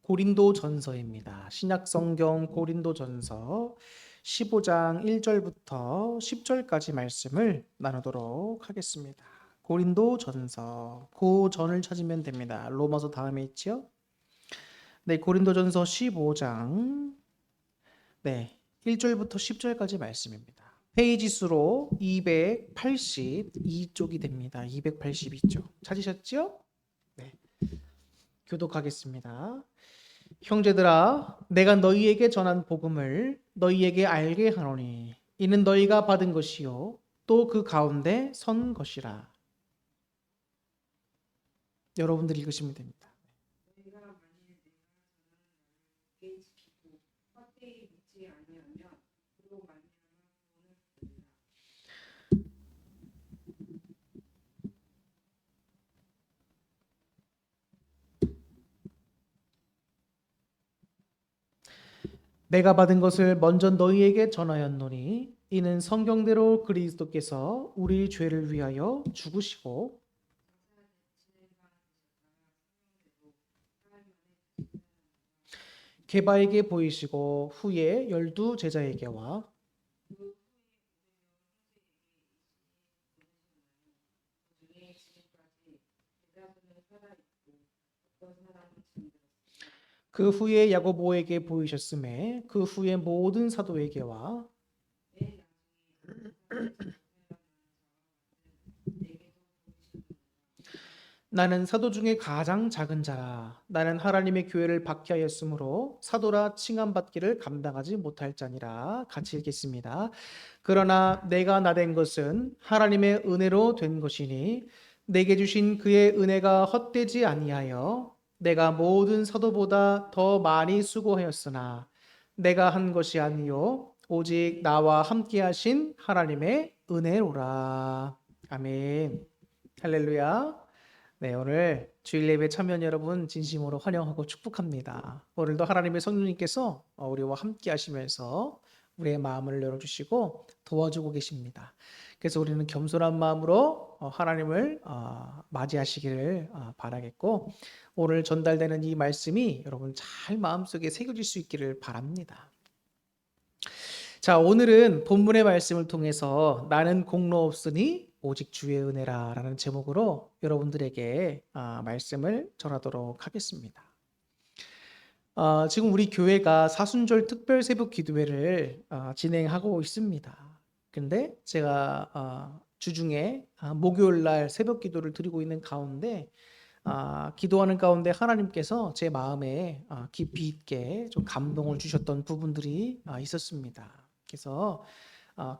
고린도전서입니다. 신약성경 고린도전서 15장 1절부터 10절까지 말씀을 나누도록 하겠습니다. 고린도전서 고전을 찾으면 됩니다. 로마서 다음에 있죠? 네, 고린도전서 15장 1절부터 10절까지 말씀입니다. 페이지 수로 282쪽이 됩니다. 282쪽. 찾으셨죠? 네. 교독하겠습니다. 형제들아, 내가 너희에게 전한 복음을 너희에게 알게 하노니 이는 너희가 받은 것이요 또 그 가운데 선 것이라. 여러분들이 읽으시면 됩니다. 너희가 만일 내가 전하는 말을 지키고 헛되이 묻지 아니하면 그로 말미암아 구원을 얻으리라. 내가 받은 것을 먼저 너희에게 전하였노니 이는 성경대로 그리스도께서 우리 죄를 위하여 죽으시고 게바에게 보이시고 후에 12 제자에게와 그중에 지금까지 대다수는 살아있고 어떤 사람은 잠들었으나 그 후에 야고보에게 보이셨음에 그 후에 모든 사도에게와 맨 나중에 어떤 사람이 내게도 보이셨느니라. 나는 사도 중에 가장 작은 자라. 나는 하나님의 교회를 박해하였으므로 사도라 칭함받기를 감당하지 못할 자니라. 같이 읽겠습니다. 그러나 내가 나된 것은 하나님의 은혜로 된 것이니 내게 주신 그의 은혜가 헛되지 아니하여 내가 모든 사도보다 더 많이 수고하였으나 내가 한 것이 아니요 오직 나와 함께 하신 하나님의 은혜로라. 아멘. 할렐루야. 네, 오늘 주일 예배 참여한 여러분 진심으로 환영하고 축복합니다. 오늘도 하나님의 성령님께서 우리와 함께 하시면서 우리의 마음을 열어주시고 도와주고 계십니다. 그래서 우리는 겸손한 마음으로 하나님을 맞이하시기를 바라겠고, 오늘 전달되는 이 말씀이 여러분 잘 마음속에 새겨질 수 있기를 바랍니다. 자, 오늘은 본문의 말씀을 통해서 나는 공로 없으니 오직 주의 은혜라 라는 제목으로 여러분들에게 말씀을 전하도록 하겠습니다. 지금 우리 교회가 사순절 특별 새벽 기도회를 진행하고 있습니다. 근데 제가 주중에 목요일 날 새벽 기도를 드리고 있는 가운데 기도하는 가운데 하나님께서 제 마음에 깊이 있게 좀 감동을 주셨던 부분들이 있었습니다. 그래서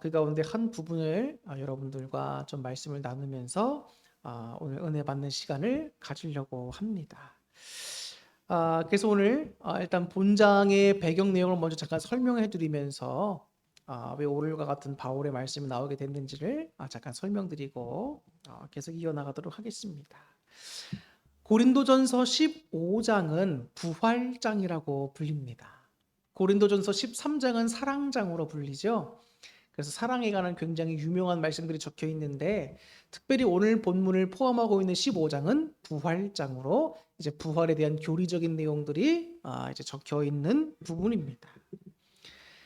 그 가운데 한 부분을 여러분들과 좀 말씀을 나누면서 오늘 은혜 받는 시간을 가지려고 합니다. 그래서 오늘 일단 본장의 배경 내용을 먼저 잠깐 설명해 드리면서 왜 오늘과 같은 바울의 말씀이 나오게 됐는지를 잠깐 설명드리고 계속 이어나가도록 하겠습니다. 고린도전서 15장은 부활장이라고 불립니다. 고린도전서 13장은 사랑장으로 불리죠. 그래서 사랑에 관한 굉장히 유명한 말씀들이 적혀 있는데, 특별히 오늘 본문을 포함하고 있는 15장은 부활장으로 이제 부활에 대한 교리적인 내용들이 이제 적혀 있는 부분입니다.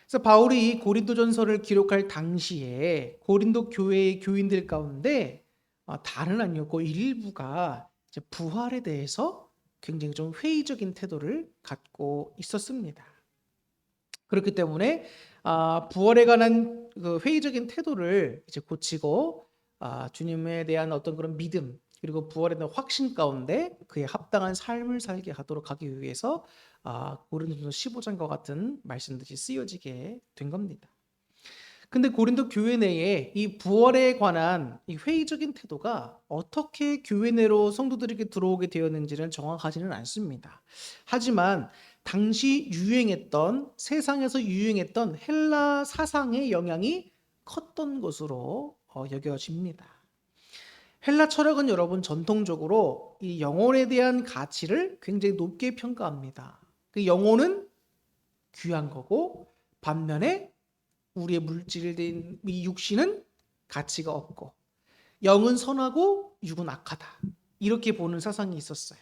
그래서 바울이 이 고린도전서를 기록할 당시에 고린도 교회의 교인들 가운데 다른 아니었고 일부가 이제 부활에 대해서 굉장히 좀 회의적인 태도를 갖고 있었습니다. 그렇기 때문에 부활에 관한 그 회의적인 태도를 이제 고치고 주님에 대한 어떤 그런 믿음 그리고 부활에 대한 확신 가운데 그에 합당한 삶을 살게 하도록 하기 위해서 고린도전서 15장과 같은 말씀들이 쓰여지게 된 겁니다. 근데 고린도 교회 내에 이 부활에 관한 이 회의적인 태도가 어떻게 교회 내로 성도들에게 들어오게 되었는지는 정확하지는 않습니다. 하지만 당시 유행했던 세상에서 유행했던 헬라 사상의 영향이 컸던 것으로 여겨집니다. 헬라 철학은 여러분 전통적으로 이 영혼에 대한 가치를 굉장히 높게 평가합니다. 그 영혼은 귀한 거고 반면에 우리의 물질된 이 육신은 가치가 없고 영은 선하고 육은 악하다. 이렇게 보는 사상이 있었어요.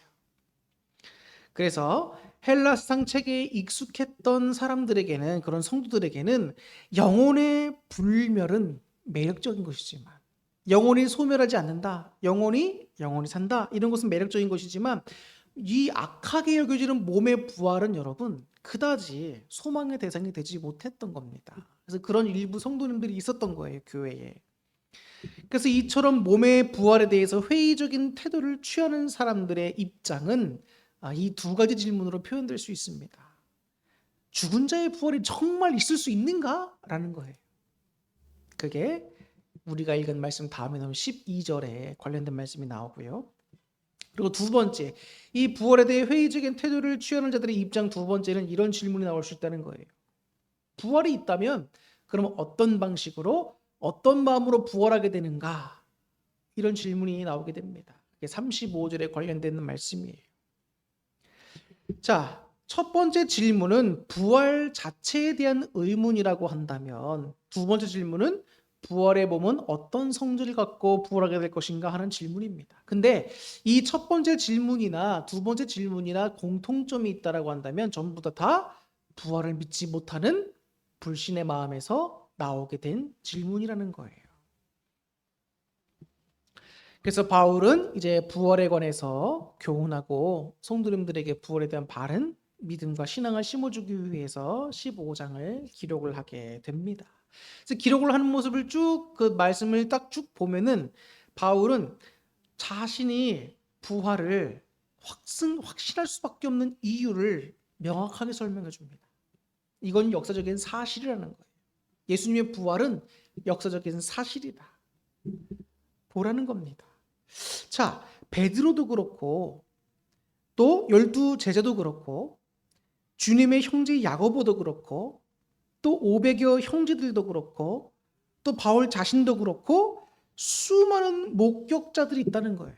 그래서 헬라 사상 체계에 익숙했던 사람들에게는, 그런 성도들에게는 영혼의 불멸은 매력적인 것이지만, 영혼이 소멸하지 않는다, 영혼이 산다, 이런 것은 매력적인 것이지만, 이 악하게 여겨지는 몸의 부활은 여러분 그다지 소망의 대상이 되지 못했던 겁니다. 그래서 그런 일부 성도님들이 있었던 거예요, 교회에. 그래서 이처럼 몸의 부활에 대해서 회의적인 태도를 취하는 사람들의 입장은 이 두 가지 질문으로 표현될 수 있습니다. 죽은 자의 부활이 정말 있을 수 있는가? 라는 거예요. 그게 우리가 읽은 말씀 다음에 나오는 12절에 관련된 말씀이 나오고요. 그리고 두 번째, 이 부활에 대해 회의적인 태도를 취하는 자들의 입장 두 번째는 이런 질문이 나올 수 있다는 거예요. 부활이 있다면 그럼 어떤 방식으로, 어떤 마음으로 부활하게 되는가? 이런 질문이 나오게 됩니다. 그게 35절에 관련된 말씀이에요. 자, 첫 번째 질문은 부활 자체에 대한 의문이라고 한다면, 두 번째 질문은 부활의 몸은 어떤 성질을 갖고 부활하게 될 것인가 하는 질문입니다. 근데 이 첫 번째 질문이나 두 번째 질문이나 공통점이 있다라고 한다면 전부 다 부활을 믿지 못하는 불신의 마음에서 나오게 된 질문이라는 거예요. 그래서 바울은 이제 부활에 관해서 교훈하고 성도님들에게 부활에 대한 바른 믿음과 신앙을 심어주기 위해서 15장을 기록을 하게 됩니다. 그래서 기록을 하는 모습을 쭉 그 말씀을 딱 쭉 보면은 바울은 자신이 부활을 확신할 수밖에 없는 이유를 명확하게 설명해 줍니다. 이건 역사적인 사실이라는 거예요. 예수님의 부활은 역사적인 사실이다. 보라는 겁니다. 자, 베드로도 그렇고 또 12 제자도 그렇고 주님의 형제 야고보도 그렇고 또 500여 형제들도 그렇고 또 바울 자신도 그렇고 수많은 목격자들이 있다는 거예요.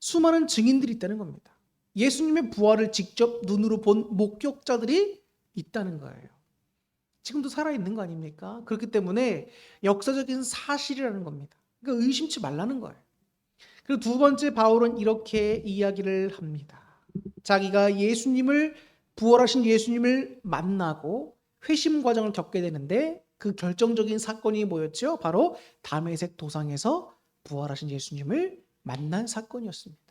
수많은 증인들이 있다는 겁니다. 예수님의 부활을 직접 눈으로 본 목격자들이 있다는 거예요. 지금도 살아있는 거 아닙니까? 그렇기 때문에 역사적인 사실이라는 겁니다. 그러니까 의심치 말라는 거예요. 그리고 두 번째, 바울은 이렇게 이야기를 합니다. 자기가 부활하신 예수님을 만나고 회심 과정을 겪게 되는데 그 결정적인 사건이 뭐였죠? 바로 다메섹 도상에서 부활하신 예수님을 만난 사건이었습니다.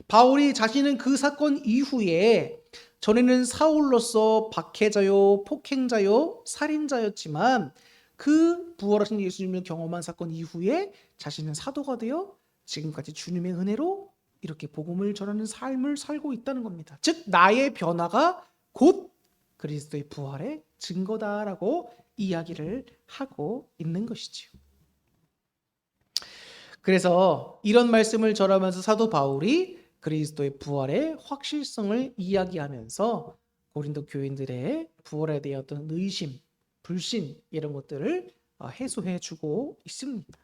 바울이 자신은 그 사건 이후에 전에는 사울로서 박해자요, 폭행자요, 살인자였지만 그 부활하신 예수님을 경험한 사건 이후에 자신은 사도가 되어 지금까지 주님의 은혜로 이렇게 복음을 전하는 삶을 살고 있다는 겁니다. 즉 나의 변화가 곧 그리스도의 부활의 증거다라고 이야기를 하고 있는 것이지요. 그래서 이런 말씀을 전하면서 사도 바울이 그리스도의 부활의 확실성을 이야기하면서 고린도 교인들의 부활에 대한 어떤 의심, 불신 이런 것들을 해소해 주고 있습니다.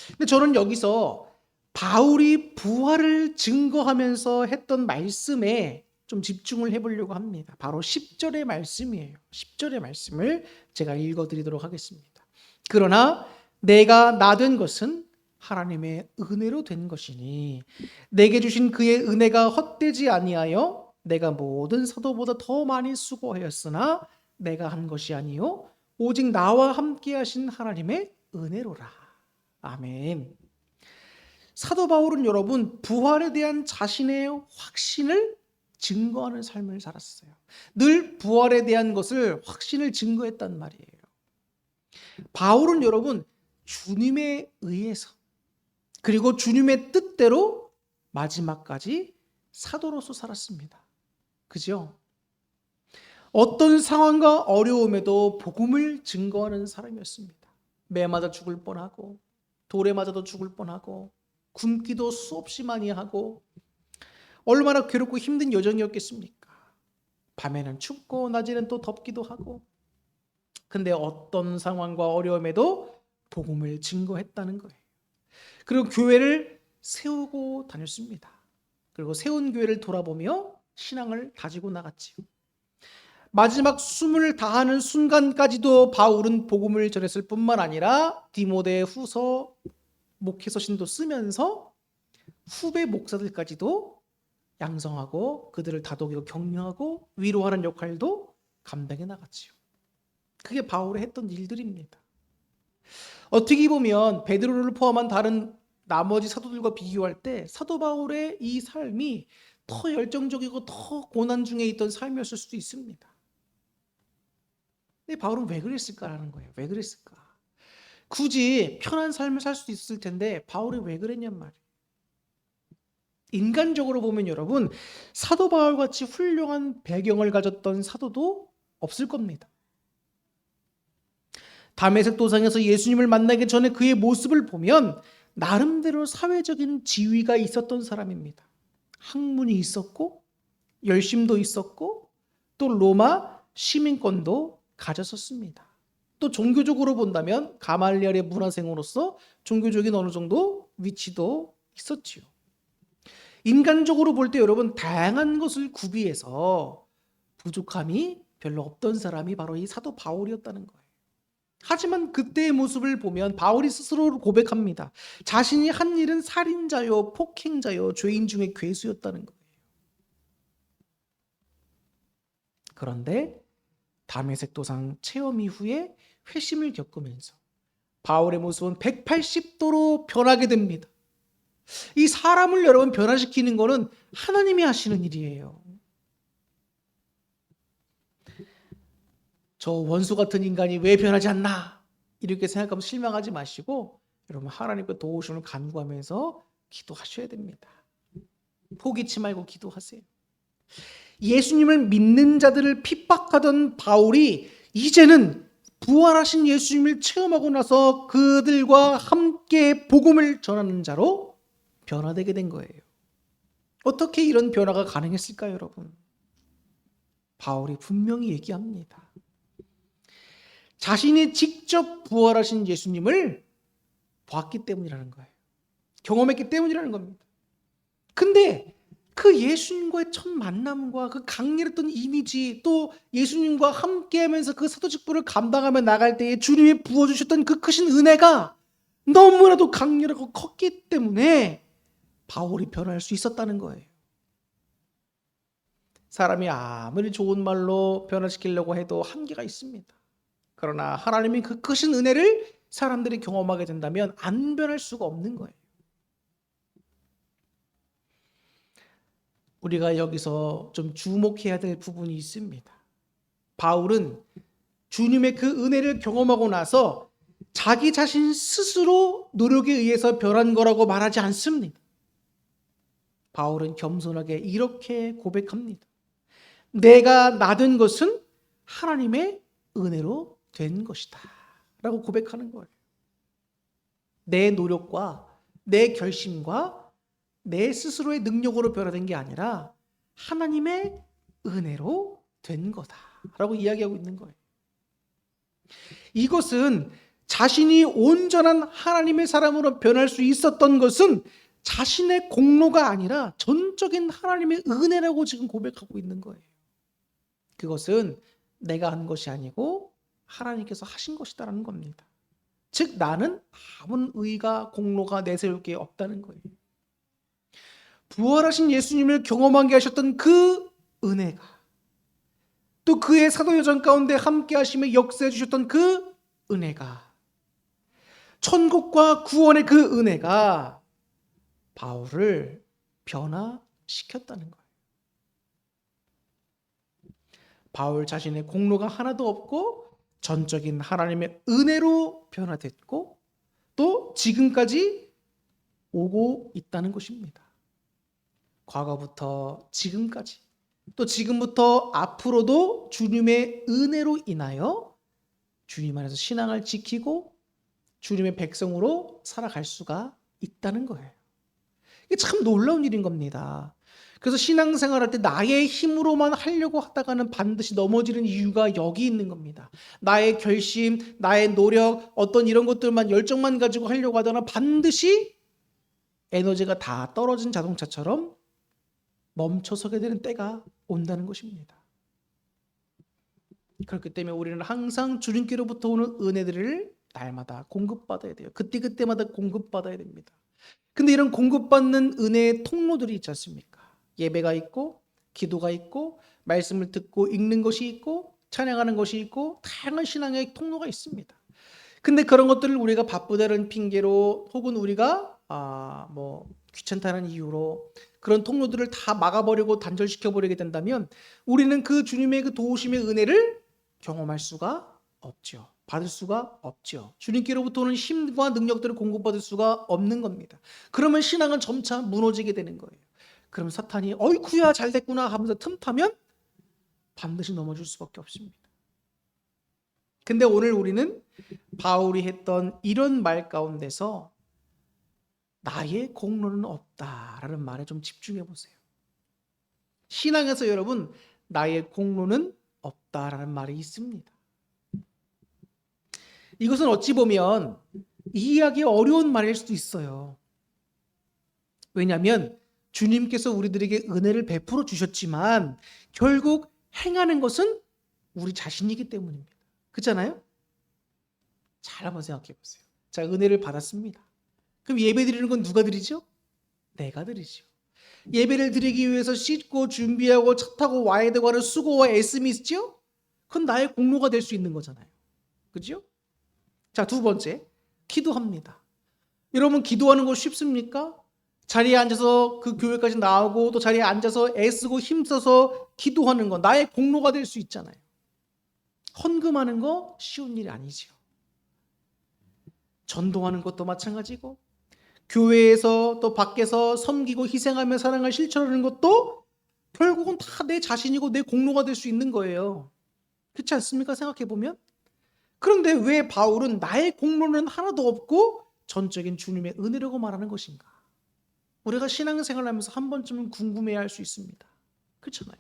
근데 저는 여기서 바울이 부활을 증거하면서 했던 말씀에 좀 집중을 해보려고 합니다. 바로 10절의 말씀이에요. 10절의 말씀을 제가 읽어드리도록 하겠습니다. 그러나 내가 나된 것은 하나님의 은혜로 된 것이니 내게 주신 그의 은혜가 헛되지 아니하여 내가 모든 사도보다 더 많이 수고하였으나 내가 한 것이 아니요 오직 나와 함께 하신 하나님의 은혜로라. 아멘. 사도 바울은 여러분 부활에 대한 자신의 확신을 증거하는 삶을 살았어요. 늘 부활에 대한 것을 확신을 증거했단 말이에요. 바울은 여러분 주님에 의해서 그리고 주님의 뜻대로 마지막까지 사도로서 살았습니다. 그죠? 어떤 상황과 어려움에도 복음을 증거하는 사람이었습니다. 매 맞아 죽을 뻔하고 돌에 맞아도 죽을 뻔하고 굶기도 수없이 많이 하고 얼마나 괴롭고 힘든 여정이었겠습니까? 밤에는 춥고 낮에는 또 덥기도 하고 근데 어떤 상황과 어려움에도 복음을 증거했다는 거예요. 그리고 교회를 세우고 다녔습니다. 그리고 세운 교회를 돌아보며 신앙을 다지고 나갔지요. 마지막 숨을 다하는 순간까지도 바울은 복음을 전했을 뿐만 아니라 디모데 후서 목회서신도 쓰면서 후배 목사들까지도 양성하고 그들을 다독이고 격려하고 위로하는 역할도 감당해 나갔지요. 그게 바울이 했던 일들입니다. 어떻게 보면 베드로를 포함한 다른 나머지 사도들과 비교할 때 사도 바울의 이 삶이 더 열정적이고 더 고난 중에 있던 삶이었을 수도 있습니다. 근데 바울은 왜 그랬을까라는 거예요. 왜 그랬을까? 굳이 편한 삶을 살 수도 있을 텐데 바울이 왜 그랬냔 말이에요. 인간적으로 보면 여러분, 사도 바울 같이 훌륭한 배경을 가졌던 사도도 없을 겁니다. 다메섹 도상에서 예수님을 만나기 전에 그의 모습을 보면 나름대로 사회적인 지위가 있었던 사람입니다. 학문이 있었고 열심도 있었고 또 로마 시민권도 가졌었습니다. 또 종교적으로 본다면 가말리엘의 문화생으로서 종교적인 어느 정도 위치도 있었지요. 인간적으로 볼 때 여러분 다양한 것을 구비해서 부족함이 별로 없던 사람이 바로 이 사도 바울이었다는 거예요. 하지만 그때의 모습을 보면 바울이 스스로 고백합니다. 자신이 한 일은 살인자요, 폭행자요, 죄인 중에 괴수였다는 거예요. 그런데 다메섹 도상 체험 이후에 회심을 겪으면서 바울의 모습은 180도로 변하게 됩니다. 이 사람을 여러분 변화시키는 것은 하나님이 하시는 일이에요. 저 원수 같은 인간이 왜 변하지 않나 이렇게 생각하면 실망하지 마시고 여러분 하나님께 도우심을 간구하면서 기도하셔야 됩니다. 포기치 말고 기도하세요. 예수님을 믿는 자들을 핍박하던 바울이 이제는 부활하신 예수님을 체험하고 나서 그들과 함께 복음을 전하는 자로 변화되게 된 거예요. 어떻게 이런 변화가 가능했을까요, 여러분? 바울이 분명히 얘기합니다. 자신이 직접 부활하신 예수님을 봤기 때문이라는 거예요. 경험했기 때문이라는 겁니다. 근데 그 예수님과의 첫 만남과 그 강렬했던 이미지 또 예수님과 함께하면서 그 사도 직분을 감당하며 나갈 때에 주님이 부어주셨던 그 크신 은혜가 너무나도 강렬하고 컸기 때문에 바울이 변할 수 있었다는 거예요. 사람이 아무리 좋은 말로 변화시키려고 해도 한계가 있습니다. 그러나 하나님이 그 크신 은혜를 사람들이 경험하게 된다면 안 변할 수가 없는 거예요. 우리가 여기서 좀 주목해야 될 부분이 있습니다. 바울은 주님의 그 은혜를 경험하고 나서 자기 자신 스스로 노력에 의해서 변한 거라고 말하지 않습니다. 바울은 겸손하게 이렇게 고백합니다. 내가 나된 것은 하나님의 은혜로 된 것이다 라고 고백하는 거예요. 내 노력과 내 결심과 내 스스로의 능력으로 변화된 게 아니라 하나님의 은혜로 된 거다라고 이야기하고 있는 거예요. 이것은 자신이 온전한 하나님의 사람으로 변할 수 있었던 것은 자신의 공로가 아니라 전적인 하나님의 은혜라고 지금 고백하고 있는 거예요. 그것은 내가 한 것이 아니고 하나님께서 하신 것이다라는 겁니다. 즉 나는 아무 의가 공로가 내세울 게 없다는 거예요. 부활하신 예수님을 경험하게 하셨던 그 은혜가 또 그의 사도여정 가운데 함께 하시며 역사해 주셨던 그 은혜가 천국과 구원의 그 은혜가 바울을 변화시켰다는 거예요. 바울 자신의 공로가 하나도 없고 전적인 하나님의 은혜로 변화됐고 또 지금까지 오고 있다는 것입니다. 과거부터 지금까지 또 지금부터 앞으로도 주님의 은혜로 인하여 주님 안에서 신앙을 지키고 주님의 백성으로 살아갈 수가 있다는 거예요. 이게 참 놀라운 일인 겁니다. 그래서 신앙생활할 때 나의 힘으로만 하려고 하다가는 반드시 넘어지는 이유가 여기 있는 겁니다. 나의 결심, 나의 노력, 어떤 이런 것들만 열정만 가지고 하려고 하다가 반드시 에너지가 다 떨어진 자동차처럼 멈춰서게 되는 때가 온다는 것입니다. 그렇기 때문에 우리는 항상 주님께로부터 오는 은혜들을 날마다 공급받아야 돼요. 그때그때마다 공급받아야 됩니다. 근데 이런 공급받는 은혜의 통로들이 있지 않습니까? 예배가 있고 기도가 있고 말씀을 듣고 읽는 것이 있고 찬양하는 것이 있고 다양한 신앙의 통로가 있습니다. 근데 그런 것들을 우리가 바쁘다는 핑계로 혹은 우리가 뭐 귀찮다는 이유로 그런 통로들을 다 막아버리고 단절시켜 버리게 된다면 우리는 그 주님의 그 도우심의 은혜를 경험할 수가 없죠. 받을 수가 없죠. 주님께로부터 오는 힘과 능력들을 공급받을 수가 없는 겁니다. 그러면 신앙은 점차 무너지게 되는 거예요. 그럼 사탄이 어이쿠야 잘 됐구나 하면서 틈타면 반드시 넘어질 수밖에 없습니다. 근데 오늘 우리는 바울이 했던 이런 말 가운데서 나의 공로는 없다라는 말에 좀 집중해 보세요. 신앙에서 여러분 나의 공로는 없다라는 말이 있습니다. 이것은 어찌 보면 이해하기 어려운 말일 수도 있어요. 왜냐하면 주님께서 우리들에게 은혜를 베풀어 주셨지만 결국 행하는 것은 우리 자신이기 때문입니다. 그렇잖아요? 잘 한번 생각해 보세요. 자, 은혜를 받았습니다. 그럼 예배 드리는 건 누가 드리죠? 내가 드리죠. 예배를 드리기 위해서 씻고 준비하고 차 타고 와야 되고 하는 수고와 애씀이 있죠? 그건 나의 공로가 될 수 있는 거잖아요. 그죠? 자, 두 번째, 기도합니다. 여러분 기도하는 거 쉽습니까? 자리에 앉아서 그 교회까지 나오고 또 자리에 앉아서 애쓰고 힘써서 기도하는 건 나의 공로가 될 수 있잖아요. 헌금하는 거 쉬운 일이 아니죠. 전도하는 것도 마찬가지고 교회에서 또 밖에서 섬기고 희생하며 사랑을 실천하는 것도 결국은 다 내 자신이고 내 공로가 될 수 있는 거예요. 그렇지 않습니까? 생각해 보면. 그런데 왜 바울은 나의 공로는 하나도 없고 전적인 주님의 은혜라고 말하는 것인가? 우리가 신앙생활을 하면서 한 번쯤은 궁금해할 수 있습니다. 그렇잖아요.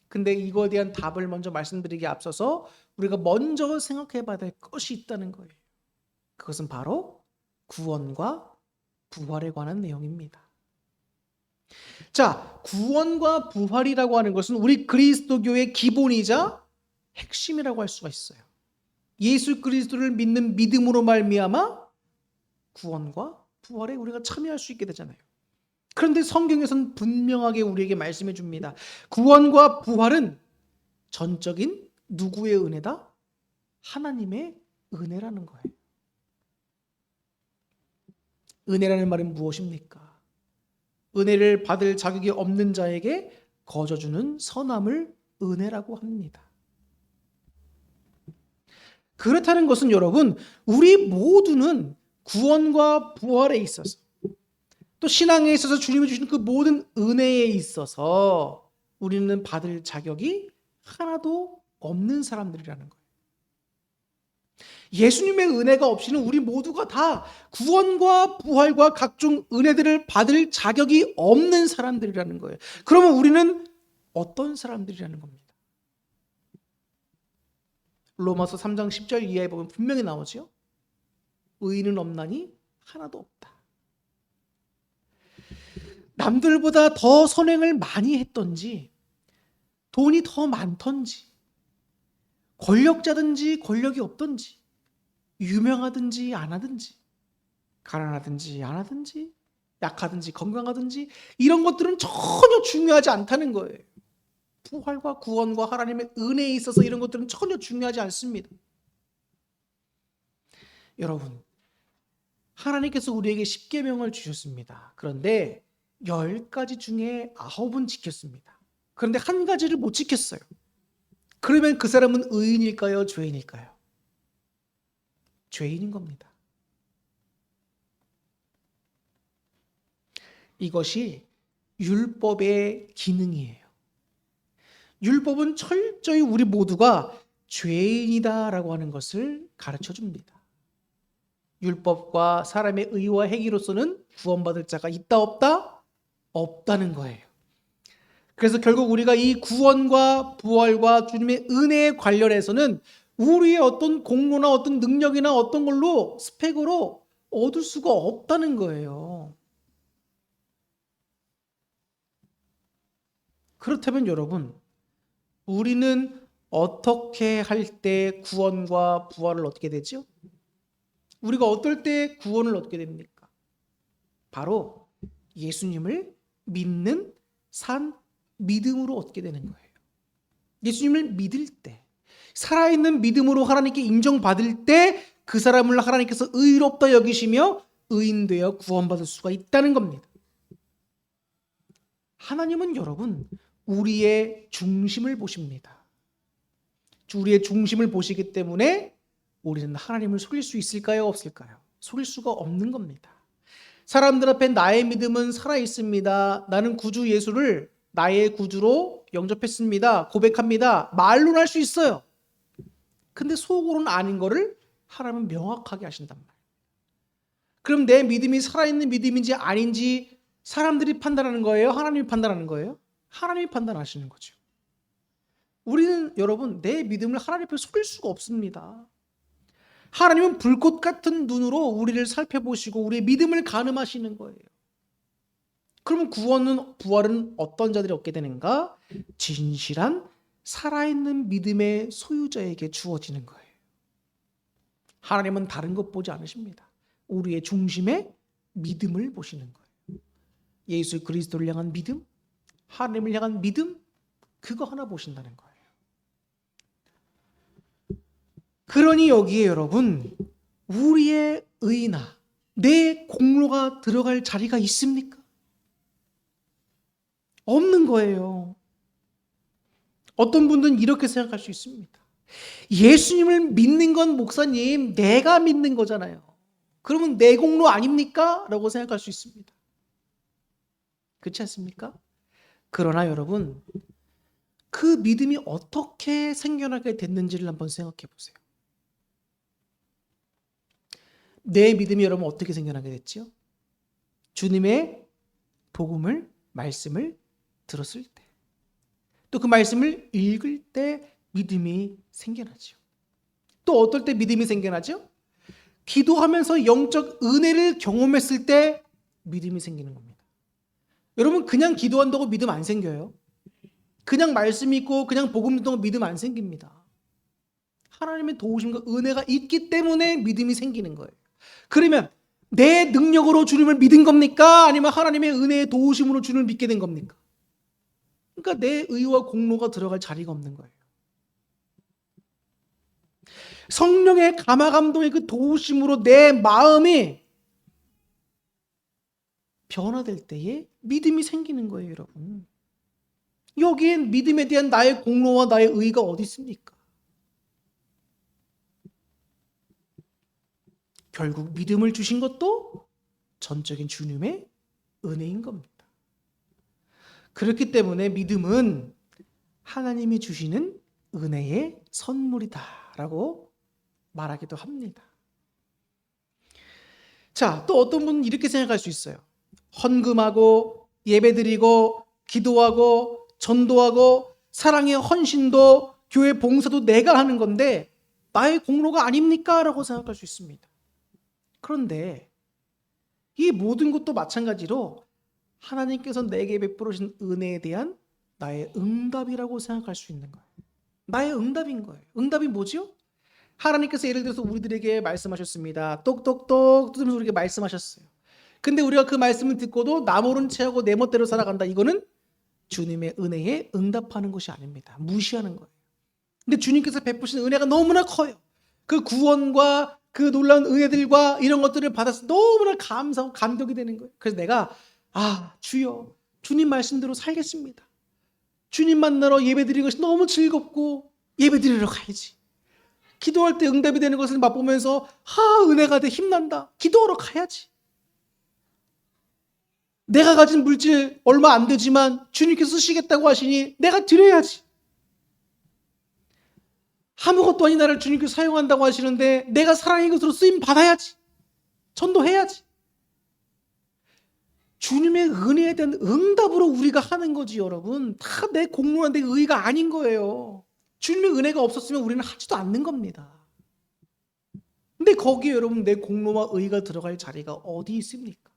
근데 이거에 대한 답을 먼저 말씀드리기에 앞서서 우리가 먼저 생각해 봐야 될 것이 있다는 거예요. 그것은 바로 구원과 부활에 관한 내용입니다. 자, 구원과 부활이라고 하는 것은 우리 그리스도교의 기본이자 핵심이라고 할 수가 있어요. 예수 그리스도를 믿는 믿음으로 말미암아 구원과 부활에 우리가 참여할 수 있게 되잖아요. 그런데 성경에서는 분명하게 우리에게 말씀해 줍니다. 구원과 부활은 전적인 누구의 은혜다? 하나님의 은혜라는 거예요. 은혜라는 말은 무엇입니까? 은혜를 받을 자격이 없는 자에게 거저주는 선함을 은혜라고 합니다. 그렇다는 것은 여러분, 우리 모두는 구원과 부활에 있어서 또 신앙에 있어서 주님이 주신 그 모든 은혜에 있어서 우리는 받을 자격이 하나도 없는 사람들이라는 거예요. 예수님의 은혜가 없이는 우리 모두가 다 구원과 부활과 각종 은혜들을 받을 자격이 없는 사람들이라는 거예요. 그러면 우리는 어떤 사람들이라는 겁니다. 로마서 3장 10절 이하에 보면 분명히 나오죠. 의인은 없나니 하나도 없다. 남들보다 더 선행을 많이 했던지 돈이 더 많던지 권력자든지 권력이 없던지 유명하든지 안 하든지 가난하든지 안 하든지 약하든지 건강하든지 이런 것들은 전혀 중요하지 않다는 거예요. 부활과 구원과 하나님의 은혜에 있어서 이런 것들은 전혀 중요하지 않습니다. 여러분, 하나님께서 우리에게 십계명을 주셨습니다. 그런데 10가지 중에 9은 지켰습니다. 그런데 한 가지를 못 지켰어요. 그러면 그 사람은 의인일까요? 죄인일까요? 죄인인 겁니다. 이것이 율법의 기능이에요. 율법은 철저히 우리 모두가 죄인이다라고 하는 것을 가르쳐 줍니다. 율법과 사람의 의와 행위로서는 구원받을 자가 있다 없다? 없다는 거예요. 그래서 결국 우리가 이 구원과 부활과 주님의 은혜에 관련해서는 우리의 어떤 공로나 어떤 능력이나 어떤 걸로 스펙으로 얻을 수가 없다는 거예요. 그렇다면 여러분, 우리는 어떻게 할 때 구원과 부활을 얻게 되죠? 우리가 어떨 때 구원을 얻게 됩니까? 바로 예수님을 믿는 산 믿음으로 얻게 되는 거예요. 예수님을 믿을 때, 살아있는 믿음으로 하나님께 인정받을 때 그 사람을 하나님께서 의롭다 여기시며 의인되어 구원받을 수가 있다는 겁니다. 하나님은 여러분 우리의 중심을 보십니다. 우리의 중심을 보시기 때문에 우리는 하나님을 속일 수 있을까요? 없을까요? 속일 수가 없는 겁니다. 사람들 앞에 나의 믿음은 살아있습니다. 나는 구주 예수를 나의 구주로 영접했습니다. 고백합니다. 말로는 할 수 있어요. 근데 속으로는 아닌 거를 하나님은 명확하게 하신단 말이에요. 그럼 내 믿음이 살아있는 믿음인지 아닌지 사람들이 판단하는 거예요? 하나님이 판단하는 거예요? 하나님이 판단하시는 거죠. 우리는 여러분 내 믿음을 하나님 앞에 속일 수가 없습니다. 하나님은 불꽃 같은 눈으로 우리를 살펴보시고 우리의 믿음을 가늠하시는 거예요. 그러면 부활은 어떤 자들이 얻게 되는가? 진실한 살아있는 믿음의 소유자에게 주어지는 거예요. 하나님은 다른 것 보지 않으십니다. 우리의 중심에 믿음을 보시는 거예요. 예수 그리스도를 향한 믿음, 하나님을 향한 믿음, 그거 하나 보신다는 거예요. 그러니 여기에 여러분 우리의 의나 내 공로가 들어갈 자리가 있습니까? 없는 거예요. 어떤 분들은 이렇게 생각할 수 있습니다. 예수님을 믿는 건 목사님 내가 믿는 거잖아요. 그러면 내 공로 아닙니까? 라고 생각할 수 있습니다. 그렇지 않습니까? 그러나 여러분 그 믿음이 어떻게 생겨나게 됐는지를 한번 생각해 보세요. 내 믿음이 여러분 어떻게 생겨나게 됐죠? 주님의 복음을, 말씀을 들었을 때, 또 그 말씀을 읽을 때 믿음이 생겨나죠. 또 어떨 때 믿음이 생겨나죠? 기도하면서 영적 은혜를 경험했을 때 믿음이 생기는 겁니다. 여러분 그냥 기도한다고 믿음 안 생겨요. 그냥 말씀 읽고 그냥 복음 듣는다고 믿음 안 생깁니다. 하나님의 도우심과 은혜가 있기 때문에 믿음이 생기는 거예요. 그러면 내 능력으로 주님을 믿은 겁니까? 아니면 하나님의 은혜의 도우심으로 주님을 믿게 된 겁니까? 그러니까 내 의와 공로가 들어갈 자리가 없는 거예요. 성령의 감화감동의 그 도우심으로 내 마음이 변화될 때에 믿음이 생기는 거예요, 여러분. 여기엔 믿음에 대한 나의 공로와 나의 의가 어디 있습니까? 결국 믿음을 주신 것도 전적인 주님의 은혜인 겁니다. 그렇기 때문에 믿음은 하나님이 주시는 은혜의 선물이다라고 말하기도 합니다. 자, 또 어떤 분은 이렇게 생각할 수 있어요. 헌금하고 예배드리고 기도하고 전도하고 사랑의 헌신도 교회 봉사도 내가 하는 건데 나의 공로가 아닙니까? 라고 생각할 수 있습니다. 그런데 이 모든 것도 마찬가지로 하나님께서 내게 베풀어 주신 은혜에 대한 나의 응답이라고 생각할 수 있는 거예요. 나의 응답인 거예요. 응답이 뭐죠? 하나님께서 예를 들어서 우리들에게 말씀하셨습니다. 똑똑똑 두드리면서 우리에게 말씀하셨어요. 근데 우리가 그 말씀을 듣고도 나 모른 채하고 내 멋대로 살아간다. 이거는 주님의 은혜에 응답하는 것이 아닙니다. 무시하는 거예요. 근데 주님께서 베푸신 은혜가 너무나 커요. 그 구원과 그 놀라운 은혜들과 이런 것들을 받아서 너무나 감사하고 감격이 되는 거예요. 그래서 내가 주여 주님 말씀대로 살겠습니다. 주님 만나러 예배드리는 것이 너무 즐겁고 예배드리러 가야지. 기도할 때 응답이 되는 것을 맛보면서 은혜가 돼 힘난다. 기도하러 가야지. 내가 가진 물질 얼마 안 되지만 주님께서 쓰시겠다고 하시니 내가 드려야지. 아무것도 아닌 나를 주님께서 사용한다고 하시는데 내가 사랑의 것으로 쓰임 받아야지. 전도해야지. 주님의 은혜에 대한 응답으로 우리가 하는 거지 여러분. 다 내 공로나 내 의가 아닌 거예요. 주님의 은혜가 없었으면 우리는 하지도 않는 겁니다. 근데 거기에 여러분 내 공로와 의가 들어갈 자리가 어디 있습니까?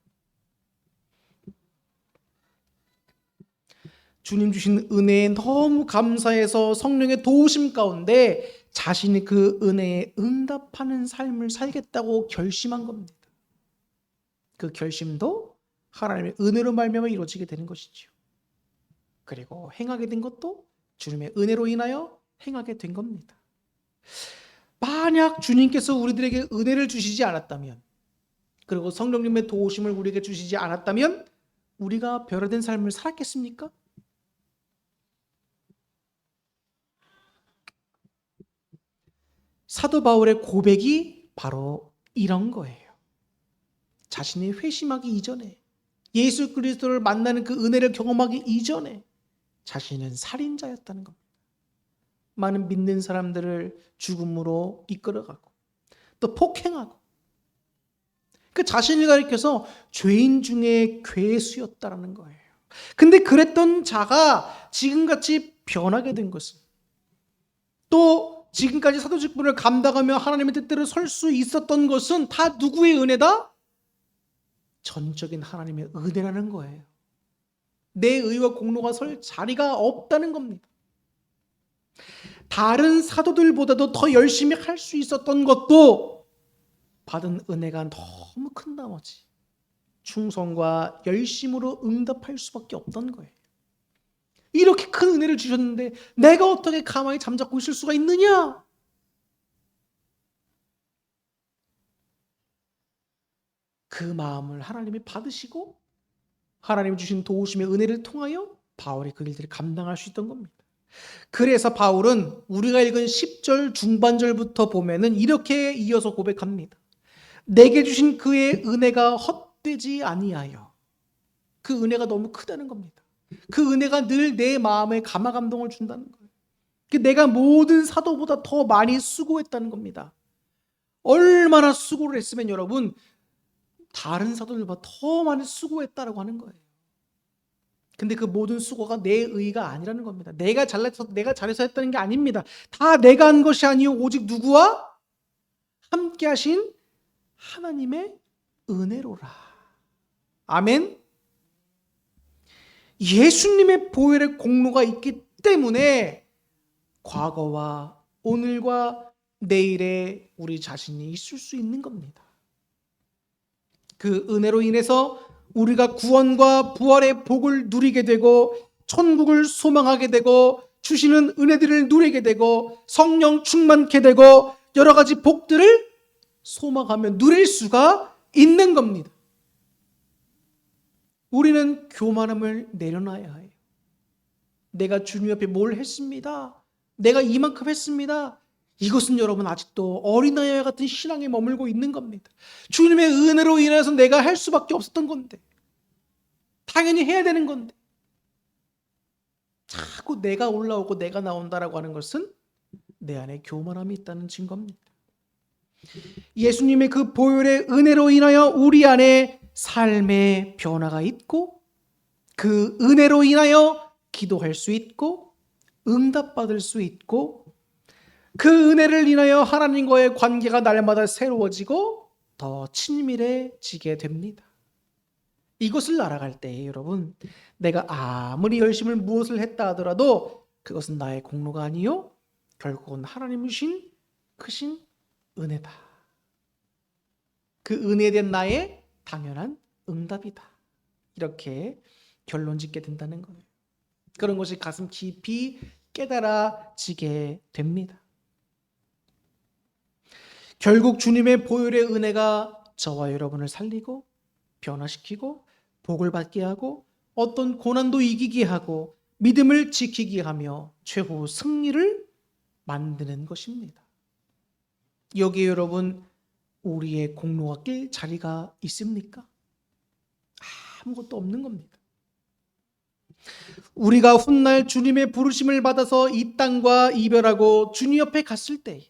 주님 주신 은혜에 너무 감사해서 성령의 도우심 가운데 자신이 그 은혜에 응답하는 삶을 살겠다고 결심한 겁니다. 그 결심도 하나님의 은혜로 말미암아 이루어지게 되는 것이지요. 그리고 행하게 된 것도 주님의 은혜로 인하여 행하게 된 겁니다. 만약 주님께서 우리들에게 은혜를 주시지 않았다면, 그리고 성령님의 도우심을 우리에게 주시지 않았다면 우리가 변화된 삶을 살았겠습니까? 사도 바울의 고백이 바로 이런 거예요. 자신이 회심하기 이전에, 예수 그리스도를 만나는 그 은혜를 경험하기 이전에 자신은 살인자였다는 겁니다. 많은 믿는 사람들을 죽음으로 이끌어가고 또 폭행하고, 그 자신을 가리켜서 죄인 중에 괴수였다라는 거예요. 근데 그랬던 자가 지금같이 변하게 된 것은, 또 지금까지 사도 직분을 감당하며 하나님의 뜻대로 설 수 있었던 것은 다 누구의 은혜다? 전적인 하나님의 은혜라는 거예요. 내 의와 공로가 설 자리가 없다는 겁니다. 다른 사도들보다도 더 열심히 할 수 있었던 것도 받은 은혜가 너무 큰 나머지 충성과 열심으로 응답할 수밖에 없던 거예요. 이렇게 큰 은혜를 주셨는데 내가 어떻게 가만히 잠자고 있을 수가 있느냐? 그 마음을 하나님이 받으시고 하나님이 주신 도우심의 은혜를 통하여 바울이 그 일들을 감당할 수 있던 겁니다. 그래서 바울은 우리가 읽은 10절 중반절부터 보면은 이렇게 이어서 고백합니다. 내게 주신 그의 은혜가 헛되지 아니하여. 그 은혜가 너무 크다는 겁니다. 그 은혜가 늘 내 마음에 감화 감동을 준다는 거예요. 내가 모든 사도보다 더 많이 수고했다는 겁니다. 얼마나 수고를 했으면 여러분 다른 사도들보다 더 많이 수고했다라고 하는 거예요. 근데 그 모든 수고가 내 의가 아니라는 겁니다. 내가 잘해서 했다는 게 아닙니다. 다 내가 한 것이 아니요 오직 누구와 함께 하신 하나님의 은혜로라. 아멘. 예수님의 보혈의 공로가 있기 때문에 과거와 오늘과 내일에 우리 자신이 있을 수 있는 겁니다. 그 은혜로 인해서 우리가 구원과 부활의 복을 누리게 되고 천국을 소망하게 되고 주시는 은혜들을 누리게 되고 성령 충만케 되고 여러 가지 복들을 소망하며 누릴 수가 있는 겁니다. 우리는 교만함을 내려놔야 해요. 내가 주님 앞에 뭘 했습니다. 내가 이만큼 했습니다. 이것은 여러분 아직도 어린아이와 같은 신앙에 머물고 있는 겁니다. 주님의 은혜로 인해서 내가 할 수밖에 없었던 건데, 당연히 해야 되는 건데, 자꾸 내가 올라오고 내가 나온다라고 하는 것은 내 안에 교만함이 있다는 증거입니다. 예수님의 그 보혈의 은혜로 인하여 우리 안에 삶의 변화가 있고, 그 은혜로 인하여 기도할 수 있고 응답받을 수 있고, 그 은혜를 인하여 하나님과의 관계가 날마다 새로워지고 더 친밀해지게 됩니다. 이것을 알아갈 때 여러분, 내가 아무리 열심히 무엇을 했다 하더라도 그것은 나의 공로가 아니요 결국은 하나님 주신 크신 은혜다. 그 은혜에 대한 나의 당연한 응답이다. 이렇게 결론 짓게 된다는 거예요. 그런 것이 가슴 깊이 깨달아지게 됩니다. 결국 주님의 보혈의 은혜가 저와 여러분을 살리고 변화시키고 복을 받게 하고 어떤 고난도 이기게 하고 믿음을 지키게 하며 최후 승리를 만드는 것입니다. 여기에 여러분 우리의 공로가 낄 자리가 있습니까? 아무것도 없는 겁니다. 우리가 훗날 주님의 부르심을 받아서 이 땅과 이별하고 주님 옆에 갔을 때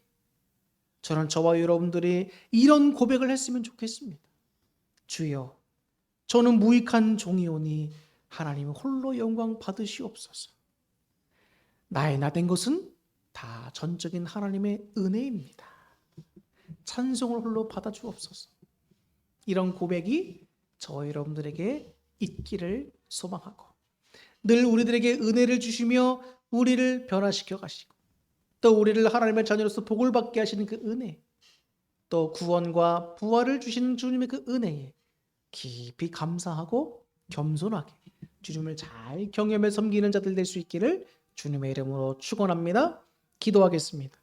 저는 저와 여러분들이 이런 고백을 했으면 좋겠습니다. 주여, 저는 무익한 종이오니 하나님 홀로 영광 받으시옵소서. 나의 나된 것은 다 전적인 하나님의 은혜입니다. 찬송을 홀로 받아주옵소서. 이런 고백이 저와 여러분들에게 있기를 소망하고 늘 우리들에게 은혜를 주시며 우리를 변화시켜 가시고 또 우리를 하나님의 자녀로서 복을 받게 하시는 그 은혜, 또 구원과 부활을 주시는 주님의 그 은혜에 깊이 감사하고 겸손하게 주님을 잘 경외하며 섬기는 자들 될 수 있기를 주님의 이름으로 축원합니다. 기도하겠습니다.